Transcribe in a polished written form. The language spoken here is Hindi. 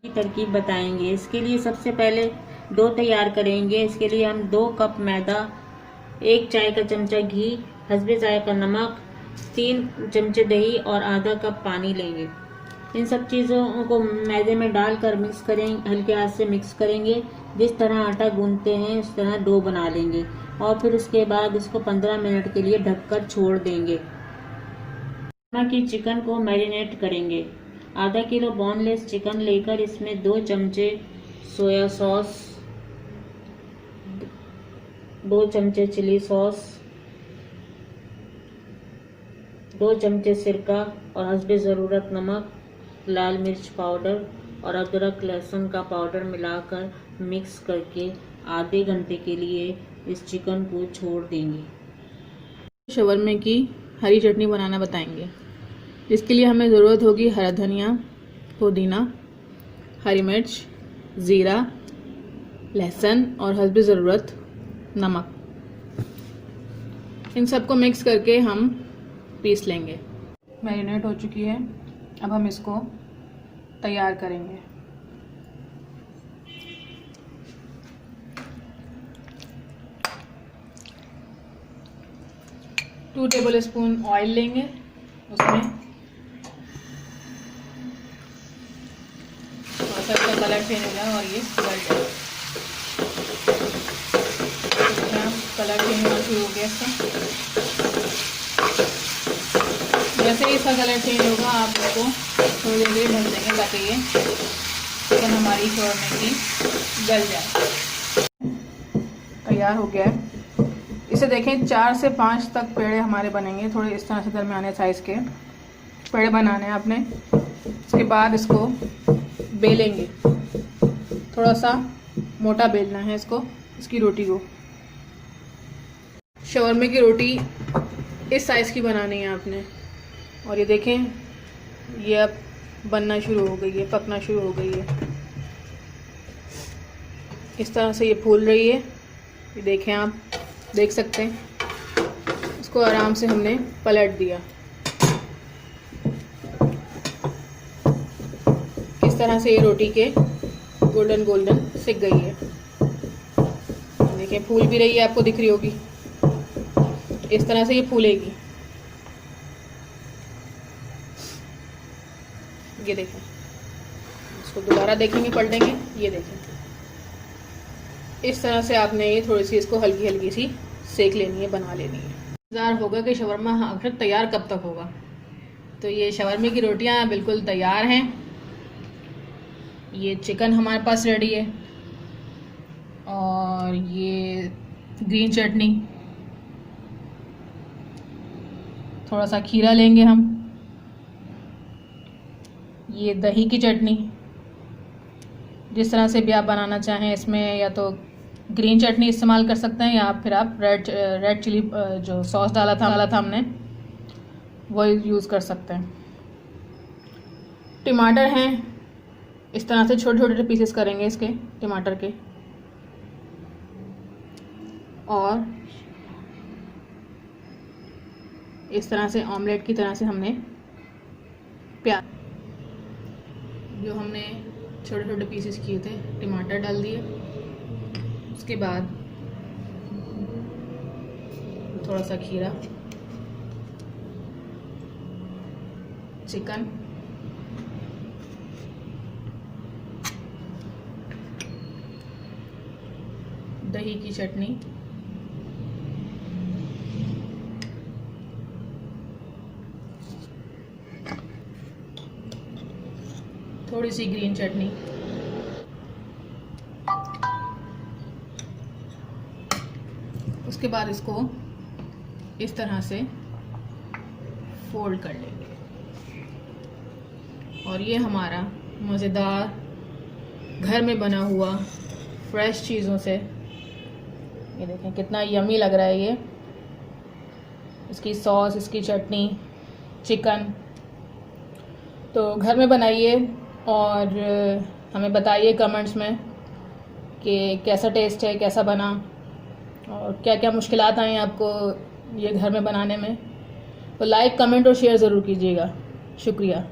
की तरकीब बताएंगे। इसके लिए सबसे पहले डो तैयार करेंगे। इसके लिए हम 2 कप मैदा, 1 चाय का चमचा घी, हस्बे जायका नमक, 3 चमचे दही और आधा कप पानी लेंगे। इन सब चीज़ों को मैदे में डालकर मिक्स करेंगे, हल्के हाथ से मिक्स करेंगे। जिस तरह आटा गूंथते हैं उस तरह डो बना लेंगे और फिर उसके बाद इसको 15 मिनट के लिए ढककर छोड़ देंगे। की चिकन को मैरिनेट करेंगे। आधा किलो बोनलेस चिकन लेकर इसमें 2 चमचे सोया सॉस, 2 चमचे चिली सॉस, 2 चमचे सिरका और हस्बे ज़रूरत नमक, लाल मिर्च पाउडर और अदरक लहसुन का पाउडर मिलाकर मिक्स करके आधे घंटे के लिए इस चिकन को छोड़ देंगे। शवरमे की हरी चटनी बनाना बताएंगे। इसके लिए हमें ज़रूरत होगी हरा धनिया, पुदीना, हरी मिर्च, ज़ीरा, लहसुन और हस्बे ज़रूरत नमक। इन सबको मिक्स करके हम पीस लेंगे। मैरिनेट हो चुकी है, अब हम इसको तैयार करेंगे। टू टेबल स्पून ऑयल लेंगे, उसमें थोड़ा सा इसका कलर चेंज हो जाए और ये गल जाए। कलर चेंज होना शुरू हो गया इसका। जैसे ही इसका कलर चेंज होगा आप इसको थोड़ी देर ढक देंगे ताकि ये चिकन हमारी शवरमे की गल जाए। तैयार हो गया है। इसे देखें 4 से 5 तक पेड़े हमारे बनेंगे। थोड़े इस तरह से दरमियाने साइज़ के पेड़े बनाने हैं आपने। इसके बाद इसको बेलेंगे, थोड़ा सा मोटा बेलना है इसको, इसकी रोटी को। शवरमे की रोटी इस साइज़ की बनानी है आपने। और ये देखें ये अब बनना शुरू हो गई है, पकना शुरू हो गई है। इस तरह से ये फूल रही है, ये देखें आप देख सकते हैं। इसको आराम से हमने पलट दिया। इस तरह से ये रोटी के गोल्डन गोल्डन सिक गई है। देखिए फूल भी रही है, आपको दिख रही होगी। इस तरह से ये फूलेगी। ये देखें, इसको दोबारा देखेंगे, पलटेंगे, ये देखें। इस तरह से आपने ये थोड़ी सी इसको हल्की हल्की सी सेक लेनी है, बना लेनी है। इंतज़ार होगा कि शवरमा आखिर तैयार कब तक होगा। तो ये शवरमे की रोटियां बिल्कुल तैयार हैं। ये चिकन हमारे पास रेडी है और ये ग्रीन चटनी, थोड़ा सा खीरा लेंगे हम, ये दही की चटनी। जिस तरह से भी आप बनाना चाहें, इसमें या तो ग्रीन चटनी इस्तेमाल कर सकते हैं या फिर आप रेड चिली जो सॉस डाला था हमने, वो यूज़ कर सकते हैं। टमाटर हैं, इस तरह से छोटे छोटे पीसेस करेंगे इसके टमाटर के। और इस तरह से ऑमलेट की तरह से हमने प्याज जो हमने छोटे छोटे पीसेस किए थे, टमाटर डाल दिए। उसके बाद थोड़ा सा खीरा, चिकन, दही की चटनी, थोड़ी सी ग्रीन चटनी, उसके बाद इसको इस तरह से फोल्ड कर लेंगे और ये हमारा मज़ेदार घर में बना हुआ फ्रेश चीज़ों से, ये देखें कितना यमी लग रहा है ये। इसकी सॉस, इसकी चटनी, चिकन, तो घर में बनाइए और हमें बताइए कमेंट्स में कि कैसा टेस्ट है, कैसा बना और क्या क्या मुश्किलात आई आपको ये घर में बनाने में। तो लाइक, कमेंट और शेयर ज़रूर कीजिएगा। शुक्रिया।